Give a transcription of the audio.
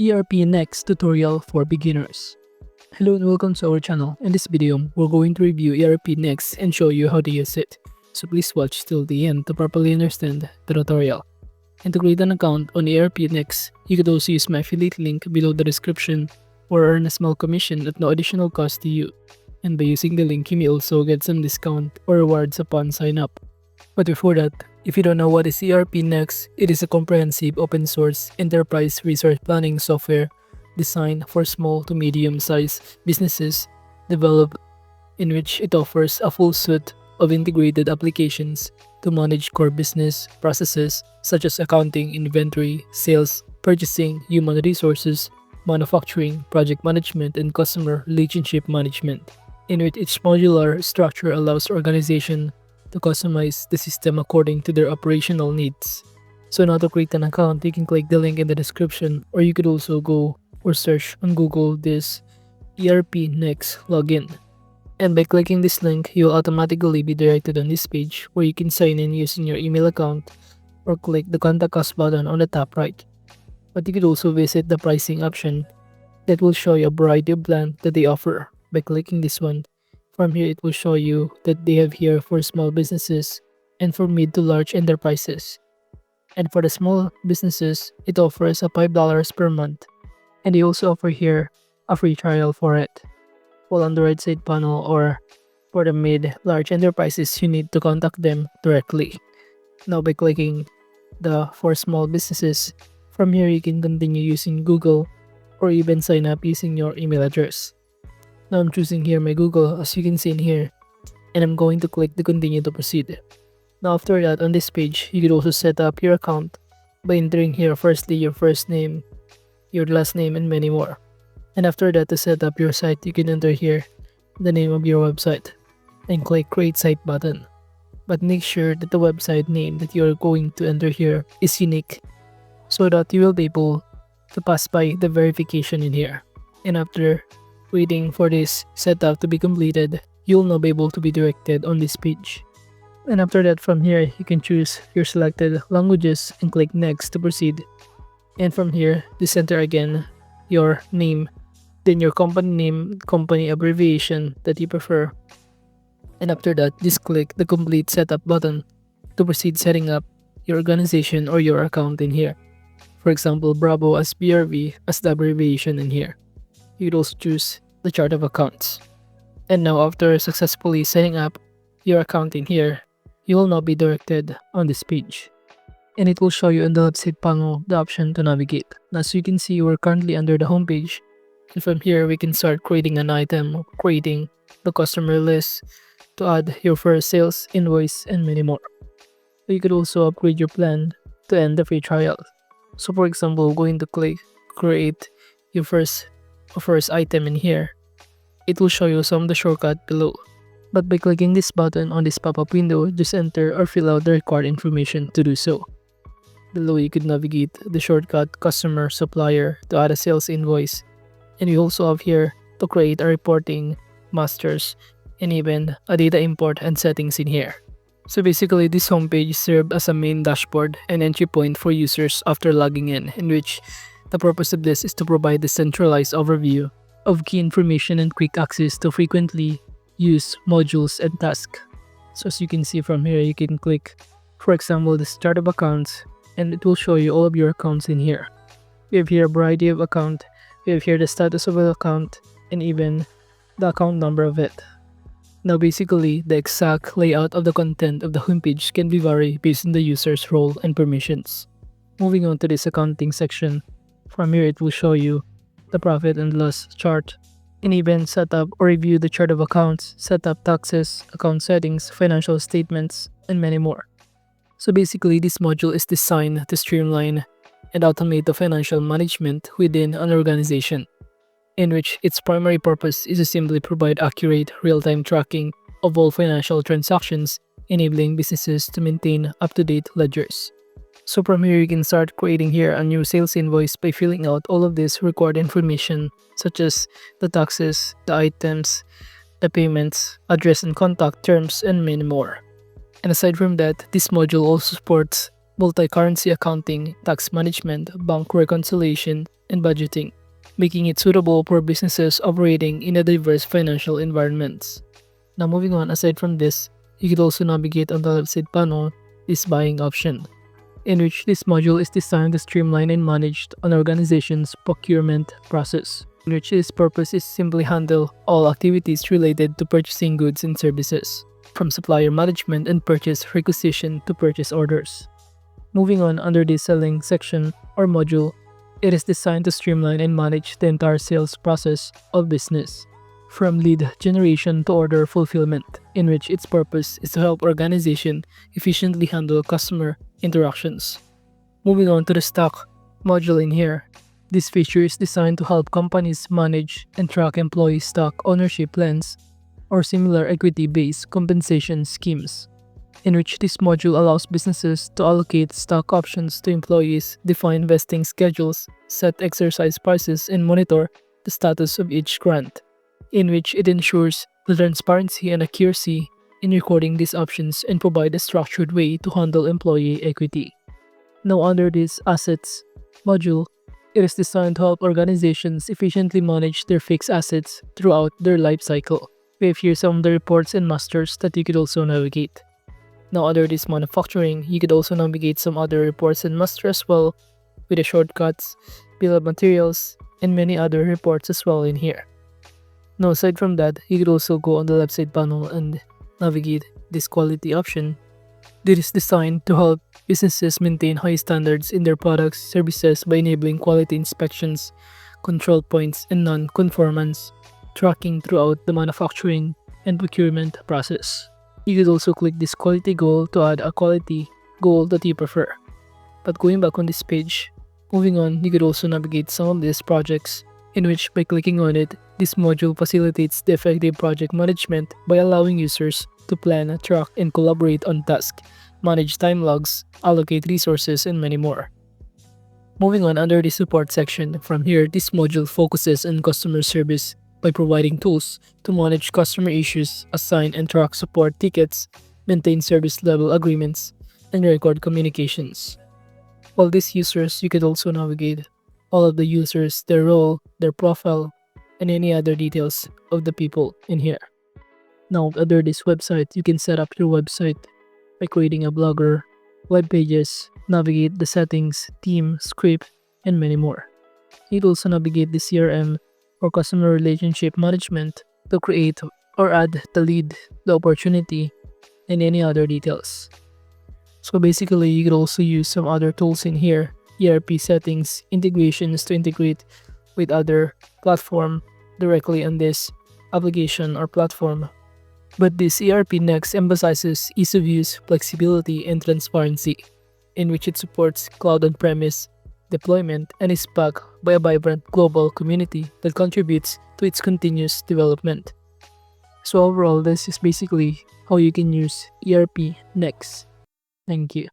ERPNext tutorial for beginners. Hello and welcome to our channel. In this video, we're going to review ERPNext and show you how to use it. So please watch till the end to properly understand the tutorial. And to create an account on ERPNext, you could also use my affiliate link below the description or earn a small commission at no additional cost to you. And by using the link, you may also get some discount or rewards upon sign up. But before that, if you don't know what is ERPNext, it is a comprehensive open source enterprise resource planning software designed for small to medium-sized businesses developed in which it offers a full suite of integrated applications to manage core business processes such as accounting, inventory, sales, purchasing, human resources, manufacturing, project management, and customer relationship management, in which each modular structure allows organization to customize the system according to their operational needs. So now to create an account, you can click the link in the description, or you could also go or search on Google this ERPNext login. And by clicking this link, you'll automatically be directed on this page where you can sign in using your email account or click the contact us button on the top right. But you could also visit the pricing option that will show you a variety of plans that they offer. By clicking this one, from here it will show you that they have here for small businesses and for mid to large enterprises. And for the small businesses, it offers a $5 per month. And they also offer here a free trial for it. While on the right side panel or for the mid-large enterprises, you need to contact them directly. Now by clicking the for small businesses, from here you can continue using Google or even sign up using your email address. Now I'm choosing here my Google as you can see in here, and I'm going to click the continue to proceed. Now after that, on this page, you could also set up your account by entering here firstly your first name, your last name, and many more. And after that, to set up your site, you can enter here the name of your website and click create site button. But make sure that the website name that you're going to enter here is unique so that you will be able to pass by the verification in here. And after waiting for this setup to be completed, you'll now be able to be directed on this page. And after that, from here, you can choose your selected languages and click next to proceed. And from here, just enter again your name, then your company name, company abbreviation that you prefer. And after that, just click the complete setup button to proceed setting up your organization or your account in here. For example, Bravo as BRV as the abbreviation in here. You could also choose the chart of accounts. And now after successfully setting up your account in here, you will now be directed on this page. And it will show you in the left side panel the option to navigate. Now as you can see, we're currently under the home page. And from here, we can start creating an item, creating the customer list, to add your first sales invoice, and many more. You could also upgrade your plan to end the free trial. So for example, we're going to click create your first item in here. It will show you some of the shortcut below. But by clicking this button on this pop-up window, just enter or fill out the required information to do so. Below, you could navigate the shortcut customer supplier to add a sales invoice. And we also have here to create a reporting masters and even a data import and settings in here. So basically, this homepage serves as a main dashboard and entry point for users after logging in which the purpose of this is to provide a centralized overview of key information and quick access to frequently used modules and tasks. So as you can see from here, you can click, for example, the start of accounts, and it will show you all of your accounts in here. We have here a variety of account, we have here the status of the account, and even the account number of it. Now basically, the exact layout of the content of the homepage can be varied based on the user's role and permissions. Moving on to this accounting section, from here it will show you the profit and loss chart, and even set up or review the chart of accounts, set up taxes, account settings, financial statements, and many more. So basically, this module is designed to streamline and automate the financial management within an organization, in which its primary purpose is to simply provide accurate, real-time tracking of all financial transactions, enabling businesses to maintain up-to-date ledgers. So from here, you can start creating here a new sales invoice by filling out all of this required information such as the taxes, the items, the payments, address and contact terms, and many more. And aside from that, this module also supports multi-currency accounting, tax management, bank reconciliation, and budgeting, making it suitable for businesses operating in a diverse financial environments. Now moving on, aside from this, you could also navigate on the left side panel this buying option, in which this module is designed to streamline and manage an organization's procurement process, in which its purpose is simply handle all activities related to purchasing goods and services, from supplier management and purchase requisition to purchase orders. Moving on, under the selling section or module, it is designed to streamline and manage the entire sales process of business, from lead generation to order fulfillment, in which its purpose is to help organization efficiently handle customer interactions. Moving on to the stock module in here, this feature is designed to help companies manage and track employee stock ownership plans or similar equity-based compensation schemes, in which this module allows businesses to allocate stock options to employees, define vesting schedules, set exercise prices, and monitor the status of each grant, in which it ensures the transparency and accuracy in recording these options and provide a structured way to handle employee equity. Now under this assets module, it is designed to help organizations efficiently manage their fixed assets throughout their life cycle. We have here some of the reports and masters that you could also navigate. Now under this manufacturing, you could also navigate some other reports and masters as well, with the shortcuts, bill of materials, and many other reports as well in here. Now aside from that, you could also go on the left side panel and navigate this quality option. This is designed to help businesses maintain high standards in their products, services by enabling quality inspections, control points, and non-conformance tracking throughout the manufacturing and procurement process. You could also click this quality goal to add a quality goal that you prefer. But going back on this page, moving on, you could also navigate some of these projects, in which by clicking on it, this module facilitates the effective project management by allowing users to plan, track, and collaborate on tasks, manage time logs, allocate resources, and many more. Moving on, under the support section, from here, this module focuses on customer service by providing tools to manage customer issues, assign and track support tickets, maintain service level agreements, and record communications. While these users, you could also navigate all of the users, their role, their profile, and any other details of the people in here. Now, under this website, you can set up your website by creating a blogger, web pages, navigate the settings, theme, script, and many more. You'd also navigate the CRM or customer relationship management to create or add the lead, the opportunity, and any other details. So basically, you could also use some other tools in here, ERP settings, integrations to integrate with other platform directly on this application or platform. But this ERPNext emphasizes ease of use, flexibility, and transparency, in which it supports cloud on-premise deployment and is backed by a vibrant global community that contributes to its continuous development. So overall, this is basically how you can use ERPNext. Thank you.